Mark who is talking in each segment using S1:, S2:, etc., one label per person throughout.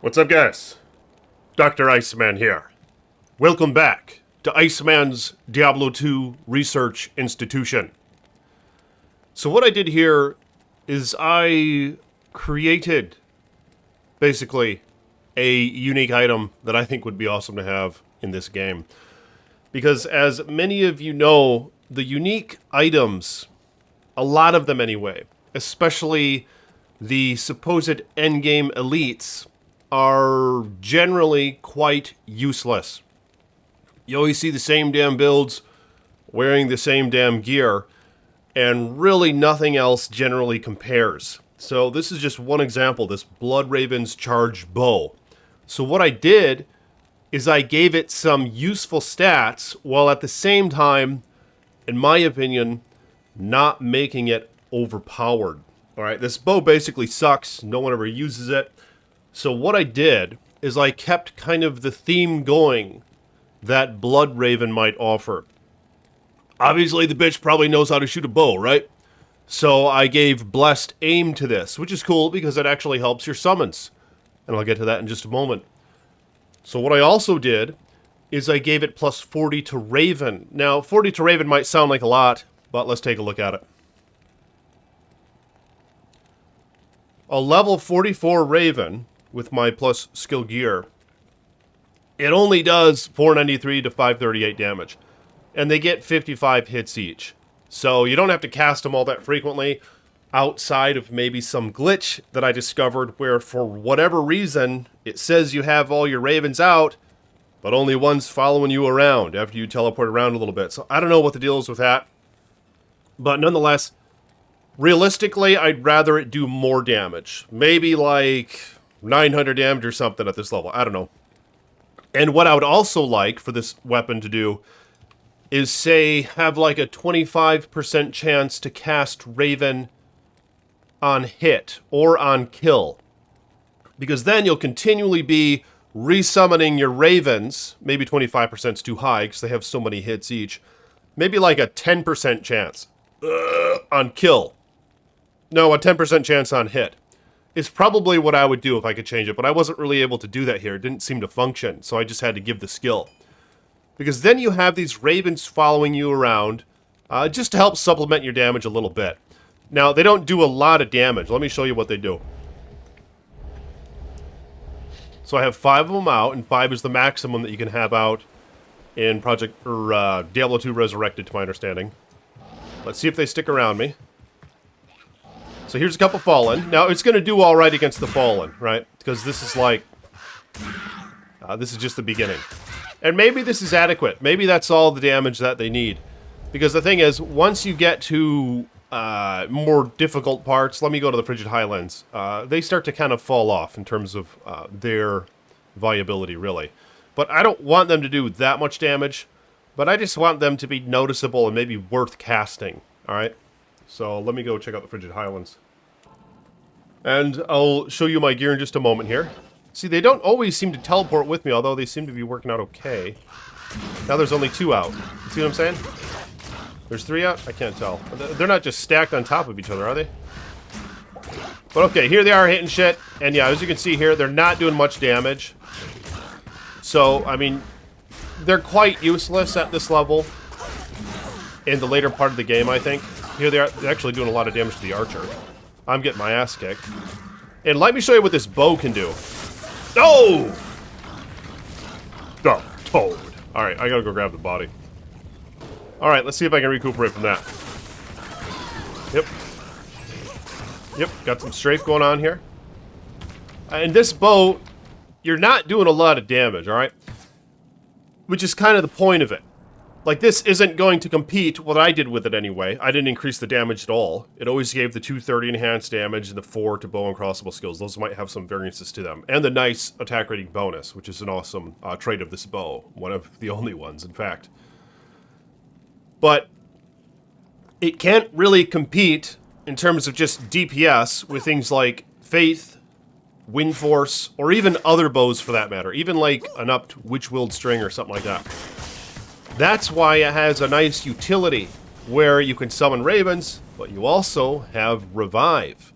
S1: What's up, guys? Dr. Iceman here. Welcome back to Iceman's Diablo 2 Research Institution. So what I did here is I created, basically, a unique item that I think would be awesome to have in this game. Because as many of you know, the unique items, a lot of them anyway, especially the supposed endgame elites, are generally quite useless. You always see the same damn builds, wearing the same damn gear, and really nothing else generally compares. So this is just one example, this Blood Raven's Charge Bow. So what I did is I gave it some useful stats, while at the same time, in my opinion, not making it overpowered. Alright, this bow basically sucks, no one ever uses it. So what I did is I kept kind of the theme going that Blood Raven might offer. Obviously, the bitch probably knows how to shoot a bow, right? So I gave Blessed Aim to this, which is cool because it actually helps your summons. And I'll get to that in just a moment. So what I also did is I gave it plus 40 to Raven. Now, 40 to Raven might sound like a lot, but let's take a look at it. A level 44 Raven with my plus skill gear, it only does 493 to 538 damage. And they get 55 hits each. So you don't have to cast them all that frequently, outside of maybe some glitch that I discovered where for whatever reason it says you have all your ravens out, but only one's following you around after you teleport around a little bit. So I don't know what the deal is with that. But nonetheless, realistically, I'd rather it do more damage. Maybe like 900 damage or something at this level. I don't know. And what I would also like for this weapon to do is, say, have like a 25% chance to cast Raven on hit or on kill. Because then you'll continually be resummoning your Ravens. Maybe 25% is too high because they have so many hits each. Maybe like a 10% chance on kill. No, a 10% chance on hit. Is probably what I would do if I could change it, but I wasn't really able to do that here. It didn't seem to function, so I just had to give the skill. Because then you have these ravens following you around, just to help supplement your damage a little bit. Now, they don't do a lot of damage. Let me show you what they do. So I have 5 of them out, and 5 is the maximum that you can have out in Diablo 2 Resurrected, to my understanding. Let's see if they stick around me. So here's a couple Fallen. Now, it's going to do all right against the Fallen, right? Because this is like... this is just the beginning. And maybe this is adequate. Maybe that's all the damage that they need. Because the thing is, once you get to more difficult parts... Let me go to the Frigid Highlands. They start to kind of fall off in terms of their viability, really. But I don't want them to do that much damage. But I just want them to be noticeable and maybe worth casting. Alright? So let me go check out the Frigid Highlands. And I'll show you my gear in just a moment here. See, they don't always seem to teleport with me, although they seem to be working out okay. Now there's only 2 out. See what I'm saying? There's 3 out? I can't tell. They're not just stacked on top of each other, are they? But okay, here they are hitting shit. And yeah, as you can see here, they're not doing much damage. So, I mean, they're quite useless at this level. In the later part of the game, I think. Here they are, they're actually doing a lot of damage to the archer. I'm getting my ass kicked. And let me show you what this bow can do. Oh! Oh, toad. Alright, I gotta go grab the body. Alright, let's see if I can recuperate from that. Yep. Yep, got some strafe going on here. And this bow, you're not doing a lot of damage, alright? Which is kind of the point of it. Like, this isn't going to compete what I did with it anyway. I didn't increase the damage at all. It always gave the 230 enhanced damage and the 4 to bow and crossbow skills. Those might have some variances to them. And the nice attack rating bonus, which is an awesome trait of this bow. One of the only ones, in fact. But it can't really compete in terms of just DPS with things like Faith, Wind Force, or even other bows for that matter. Even like an upped Witch-Willed String or something like that. That's why it has a nice utility, where you can summon ravens, but you also have revive.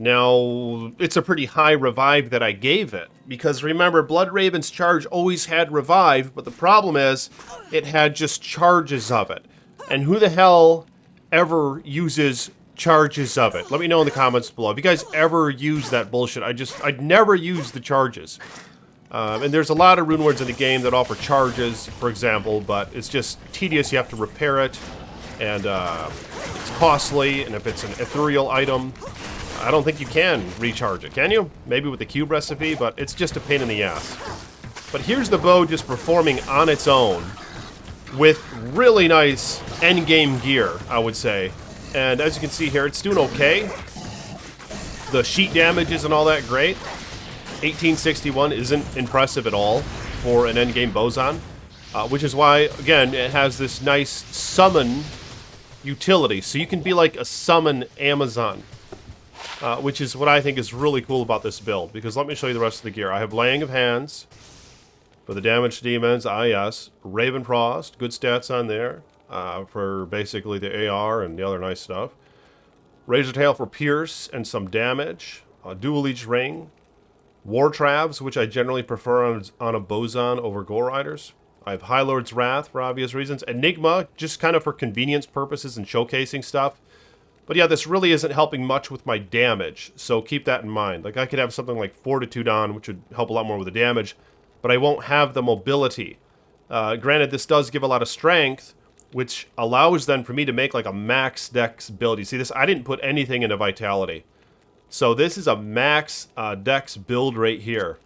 S1: Now, it's a pretty high revive that I gave it, because remember, Blood Raven's charge always had revive, but the problem is, it had just charges of it. And who the hell ever uses charges of it? Let me know in the comments below. If you guys ever use that bullshit, I'd never use the charges. And there's a lot of rune words in the game that offer charges, for example, but it's just tedious. You have to repair it, and it's costly, and if it's an ethereal item, I don't think you can recharge it, can you? Maybe with the cube recipe, but it's just a pain in the ass. But here's the bow just performing on its own with really nice endgame gear, I would say. And as you can see here, it's doing okay. The sheet damage isn't all that great. 1861 isn't impressive at all for an endgame boson, which is why, again, it has this nice summon utility. So you can be like a summon Amazon. Which is what I think is really cool about this build, because let me show you the rest of the gear. I have Laying of Hands for the damage to demons, yes. Raven Frost, good stats on there for basically the AR and the other nice stuff. Razor Tail for Pierce and some damage. Dual Leech Ring. War Travs, which I generally prefer on a Boson over Gore Riders. I have High Lord's Wrath for obvious reasons. Enigma, just kind of for convenience purposes and showcasing stuff. But yeah, this really isn't helping much with my damage, so keep that in mind. Like, I could have something like Fortitude on, which would help a lot more with the damage, but I won't have the mobility. Granted, this does give a lot of strength, which allows then for me to make like a max dex build. You see this? I didn't put anything into vitality. So this is a max dex build right here.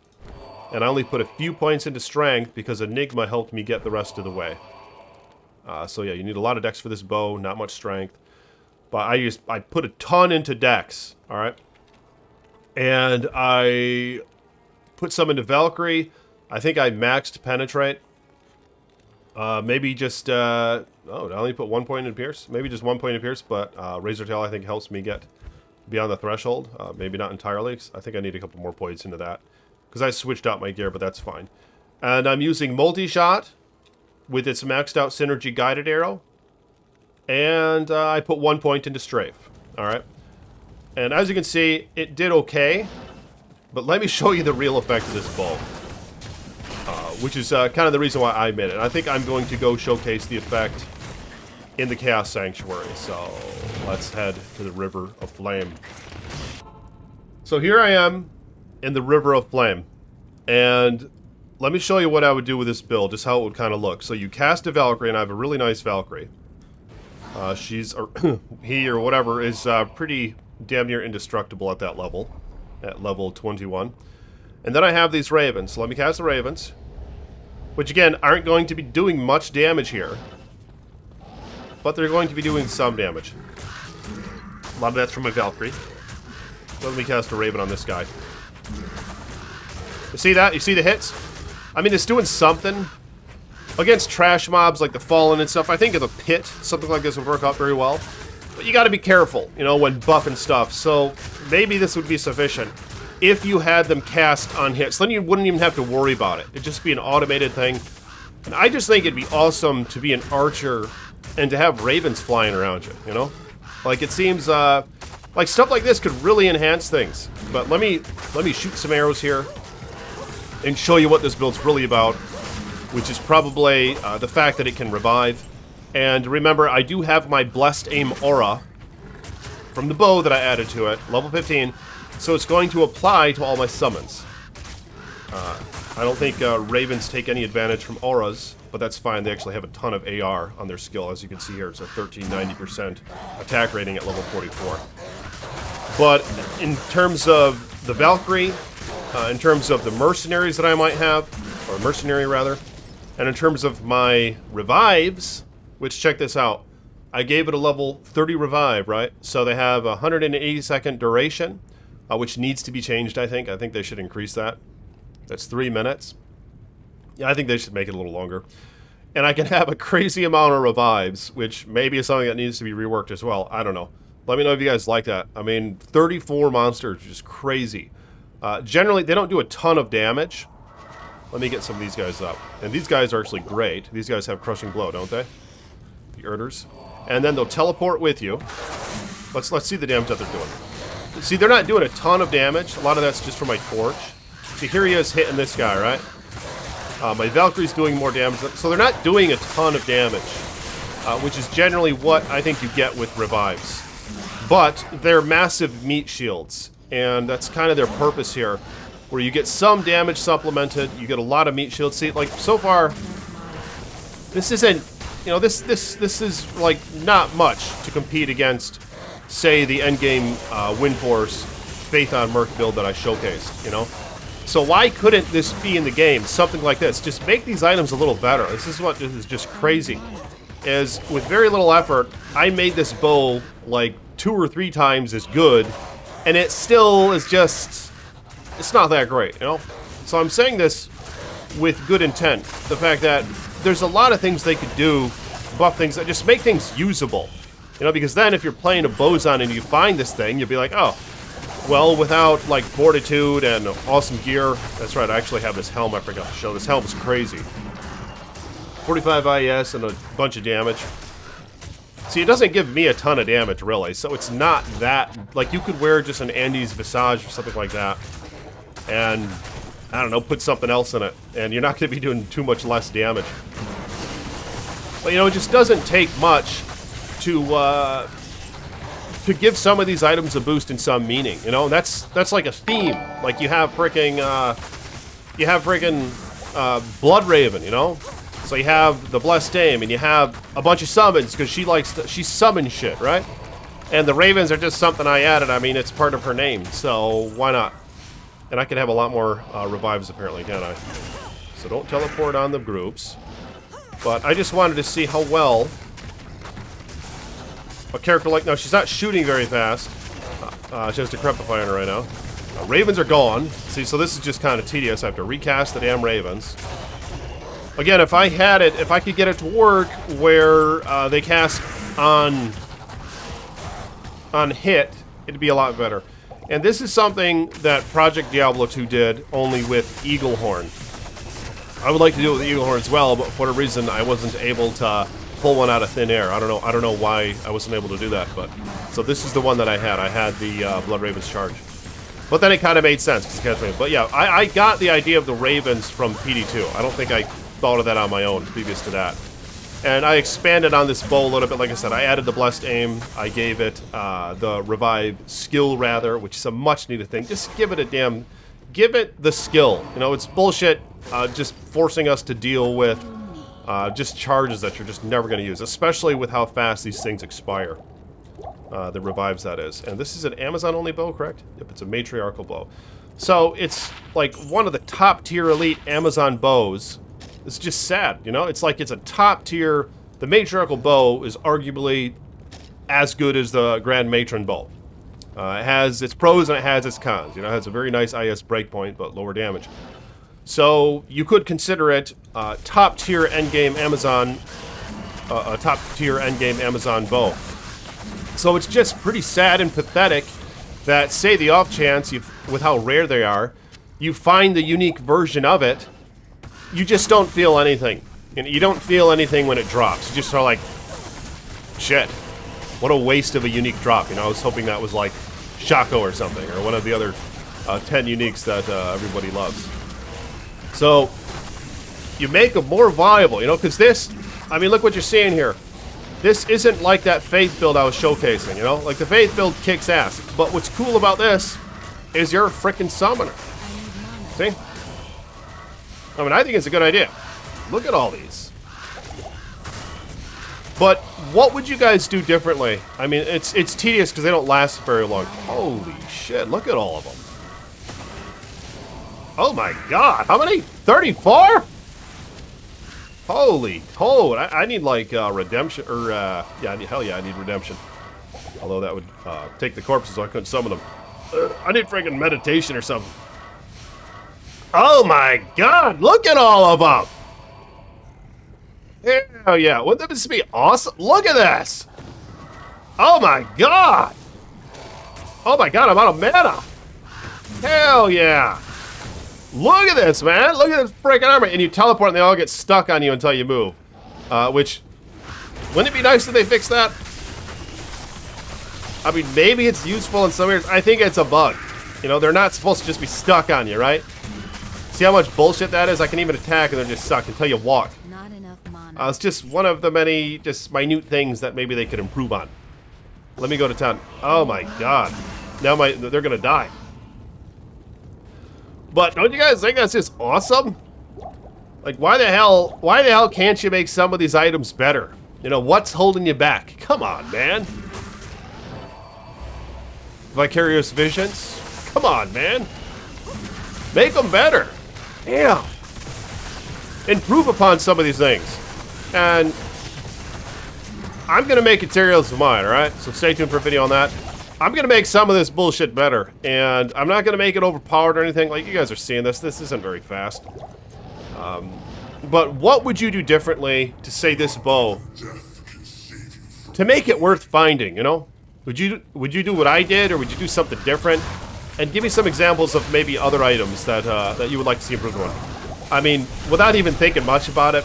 S1: And I only put a few points into strength because Enigma helped me get the rest of the way. So yeah, you need a lot of dex for this bow, not much strength. But I put a ton into dex, alright? And I put some into Valkyrie. I think I maxed Penetrate. Maybe just, I only put 1 point in Pierce. Maybe just 1 point in Pierce, but Razor Tail I think helps me get beyond the threshold. Maybe not entirely, 'cause I think I need a couple more points into that. Because I switched out my gear, but that's fine. And I'm using Multi-Shot with its maxed out Synergy Guided Arrow. And I put 1 point into Strafe. Alright. And as you can see, it did okay. But let me show you the real effect of this bow. Which is kind of the reason why I made it. I think I'm going to go showcase the effect in the Chaos Sanctuary. So let's head to the River of Flame. So here I am in the River of Flame. And let me show you what I would do with this build. Just how it would kind of look. So you cast a Valkyrie, and I have a really nice Valkyrie. She's, or he or whatever, is pretty damn near indestructible at that level. At level 21. And then I have these Ravens. So let me cast the Ravens. Which, again, aren't going to be doing much damage here. But they're going to be doing some damage. A lot of that's from my Valkyrie. Let me cast a Raven on this guy. You see that? You see the hits? I mean, it's doing something. Against trash mobs like the Fallen and stuff, I think of the Pit, something like this would work out very well. But you gotta be careful, you know, when buffing stuff. So maybe this would be sufficient if you had them cast on hits. Then you wouldn't even have to worry about it. It'd just be an automated thing. And I just think it'd be awesome to be an archer and to have ravens flying around you, you know? Like, it seems, like, stuff like this could really enhance things. But let me shoot some arrows here and show you what this build's really about, which is probably the fact that it can revive. And remember, I do have my Blessed Aim Aura from the bow that I added to it, level 15, so it's going to apply to all my summons. I don't think Ravens take any advantage from auras, but that's fine. They actually have a ton of AR on their skill. As you can see here, it's a 1390% attack rating at level 44. But in terms of the Valkyrie, in terms of the mercenaries that I might have, or mercenary rather, and in terms of my revives, which, check this out, I gave it a level 30 revive, right? So they have a 180-second duration, which needs to be changed, I think. I think they should increase that. That's 3 minutes. Yeah, I think they should make it a little longer. And I can have a crazy amount of revives, which maybe is something that needs to be reworked as well. I don't know. Let me know if you guys like that. I mean, 34 monsters, which is crazy. Generally, they don't do a ton of damage. Let me get some of these guys up. And these guys are actually great. These guys have Crushing Blow, don't they? The Erders. And then they'll teleport with you. Let's see the damage that they're doing. See, they're not doing a ton of damage. A lot of that's just from my torch. See, here he is hitting this guy, right? My Valkyrie's doing more damage. So they're not doing a ton of damage, which is generally what I think you get with revives. But they're massive meat shields, and that's kind of their purpose here, where you get some damage supplemented, you get a lot of meat shields. See, like, so far, this isn't, you know, this is, like, not much to compete against, say, the endgame Windforce Faith on Merc build that I showcased, you know? So why couldn't this be in the game? Something like this. Just make these items a little better. This is just crazy. Is with very little effort, I made this bow like 2 or 3 times as good, and it still is just, it's not that great, you know? So I'm saying this with good intent. The fact that there's a lot of things they could do, buff things, that just make things usable. You know, because then if you're playing a Bozon and you find this thing, you'll be like, oh, well, without, like, fortitude and awesome gear. That's right, I actually have this helm I forgot to show. This helm's crazy. 45 IS and a bunch of damage. See, it doesn't give me a ton of damage, really, so it's not that... Like, you could wear just an Andes Visage or something like that, and, I don't know, put something else in it, and you're not going to be doing too much less damage. But, you know, it just doesn't take much to give some of these items a boost in some meaning, you know? That's like a theme. Like, you have freaking Blood Raven, you know? So you have the Blessed Dame, and you have a bunch of summons, because she summons shit, right? And the Ravens are just something I added. I mean, it's part of her name, so why not? And I can have a lot more revives, apparently, can't I? So don't teleport on the groups. But I just wanted to see how well a character like... No, she's not shooting very fast. She has Decrepify on her right now. Ravens are gone. See, so this is just kind of tedious. I have to recast the damn Ravens. Again, if I could get it to work where they cast on hit, it'd be a lot better. And this is something that Project Diablo 2 did, only with Eaglehorn. I would like to do it with Eaglehorn as well, but for a reason I wasn't able to pull one out of thin air. I don't know why I wasn't able to do that, but... So this is the one that I had. I had the Blood Ravens charge. But then it kind of made sense. But yeah, I got the idea of the Ravens from PD2. I don't think I thought of that on my own previous to that. And I expanded on this bow a little bit. Like I said, I added the Blessed Aim. I gave it the Revive skill, rather, which is a much needed thing. Just give it a damn... Give it the skill. You know, it's bullshit just forcing us to deal with just charges that you're just never going to use, especially with how fast these things expire. The revives, that is. And this is an Amazon-only bow, correct? Yep, it's a matriarchal bow. So it's like one of the top-tier elite Amazon bows. It's just sad, you know? It's like it's a top-tier... The matriarchal bow is arguably as good as the Grand Matron bow. It has its pros and it has its cons. You know, it has a very nice IS breakpoint, but lower damage. So you could consider it top-tier endgame Amazon... a top-tier endgame Amazon bow. So it's just pretty sad and pathetic that, say, the off chance, with how rare they are, you find the unique version of it, you just don't feel anything. You don't feel anything when it drops. You just are like, shit, what a waste of a unique drop. You know, I was hoping that was like Shaco or something, or one of the other 10 uniques that everybody loves. So you make them more viable, you know, because this, I mean, look what you're seeing here. This isn't like that Faith build I was showcasing, you know? Like, the Faith build kicks ass. But what's cool about this is you're a frickin' summoner. See? I mean, I think it's a good idea. Look at all these. But what would you guys do differently? I mean, it's tedious because they don't last very long. Holy shit, look at all of them. Oh my god, how many? 34? Holy toad, I need like redemption, or yeah, hell yeah, I need redemption. Although that would take the corpses so I couldn't summon them. I need friggin' meditation or something. Oh my god, look at all of them! Hell yeah, wouldn't this be awesome? Look at this! Oh my god! Oh my god, I'm out of mana! Hell yeah! Look at this, man! Look at this freaking armor! And you teleport and they all get stuck on you until you move. Which, wouldn't it be nice if they fixed that? I mean, maybe it's useful in some areas. I think it's a bug. You know, they're not supposed to just be stuck on you, right? See how much bullshit that is? I can even attack and they're just stuck until you walk.
S2: Not enough mana.
S1: It's just one of the many just minute things that maybe they could improve on. Let me go to town. Oh my god. Now they're gonna die. But don't you guys think that's just awesome? Like, why the hell can't you make some of these items better? You know, what's holding you back? Come on, man. Vicarious visions? Come on, man. Make them better. Damn. Improve upon some of these things. And I'm going to make materials of mine, alright? So stay tuned for a video on that. I'm going to make some of this bullshit better. And I'm not going to make it overpowered or anything. Like, you guys are seeing this. This isn't very fast. But what would you do differently to say this bow? To make it worth finding, you know? Would you do what I did, or would you do something different? And give me some examples of maybe other items that that you would like to see improved on. I mean, without even thinking much about it,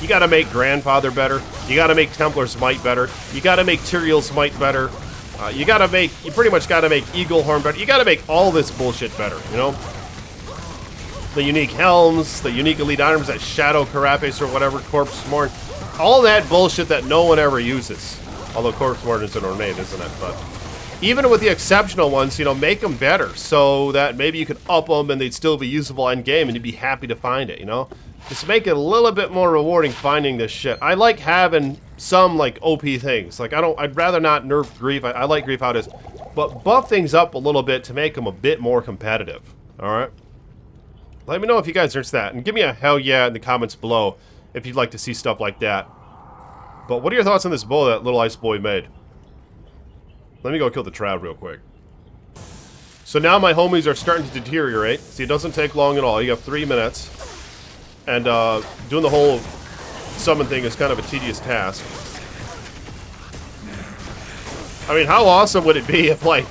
S1: you gotta make Grandfather better. You gotta make Templar's Might better. You gotta make Tyrael's Might better. You pretty much gotta make Eaglehorn better. You gotta make all this bullshit better, you know? The unique helms, the unique elite items, that Shadow Carapace or whatever, Corpse Morn. All that bullshit that no one ever uses. Although Corpse Morn is an ornate, isn't it? But even with the exceptional ones, you know, make them better so that maybe you could up them and they'd still be usable end game and you'd be happy to find it, you know? Just make it a little bit more rewarding finding this shit. I like having some, like, OP things. Like, I'd rather not nerf Grief. I like Grief how it is. But buff things up a little bit to make them a bit more competitive. Alright? Let me know if you guys are interested in that. And give me a hell yeah in the comments below if you'd like to see stuff like that. But what are your thoughts on this bow that little ice boy made? Let me go kill the Trout real quick. So now my homies are starting to deteriorate. See, it doesn't take long at all. You have 3 minutes. And doing the whole summon thing is kind of a tedious task. I mean, how awesome would it be if, like,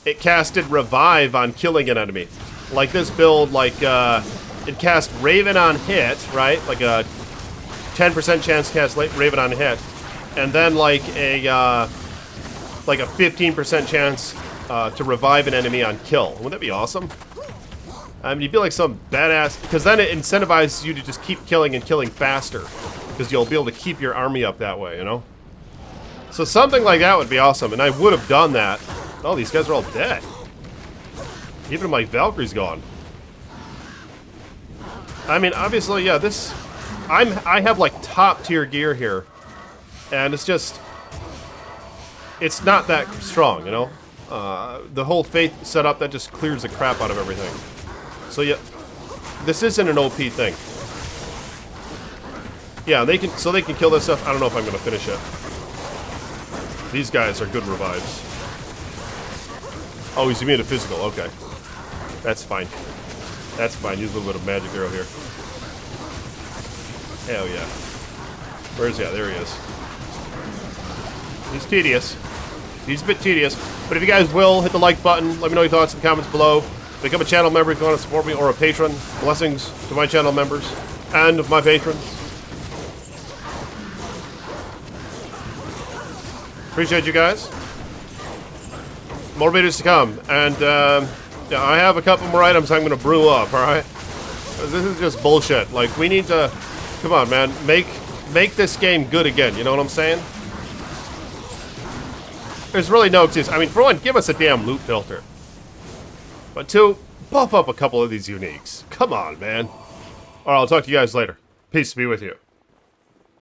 S1: it casted Revive on killing an enemy? Like this build, like, it cast Raven on hit, right? Like a 10% chance to cast Raven on hit. And then, like a 15% chance to revive an enemy on kill. Wouldn't that be awesome? I mean, you'd be like some badass, because then it incentivizes you to just keep killing and killing faster, because you'll be able to keep your army up that way, you know? So something like that would be awesome, and I would have done that. Oh, these guys are all dead. Even my Valkyrie's gone. I mean, obviously, yeah, this... I have, like, top-tier gear here, and it's just... It's not that strong, you know? The whole Faith setup, that just clears the crap out of everything. So yeah, this isn't an OP thing. Yeah, they can kill this stuff. I don't know if I'm gonna finish it. These guys are good revives. Oh, he's immune to physical. Okay, that's fine. That's fine. Use a little bit of magic arrow here. Hell yeah. Where is he? Yeah, there he is. He's tedious. He's a bit tedious. But if you guys will, hit the like button. Let me know your thoughts in the comments below. Become a channel member if you want to support me, or a patron. Blessings to my channel members and my patrons. Appreciate you guys. More videos to come. And yeah, I have a couple more items I'm going to brew up, alright? This is just bullshit. Like, we need to... Come on, man. Make this game good again. You know what I'm saying? There's really no excuse. I mean, for one, give us a damn loot filter. But two, buff up a couple of these uniques. Come on, man. Alright, I'll talk to you guys later. Peace be with you.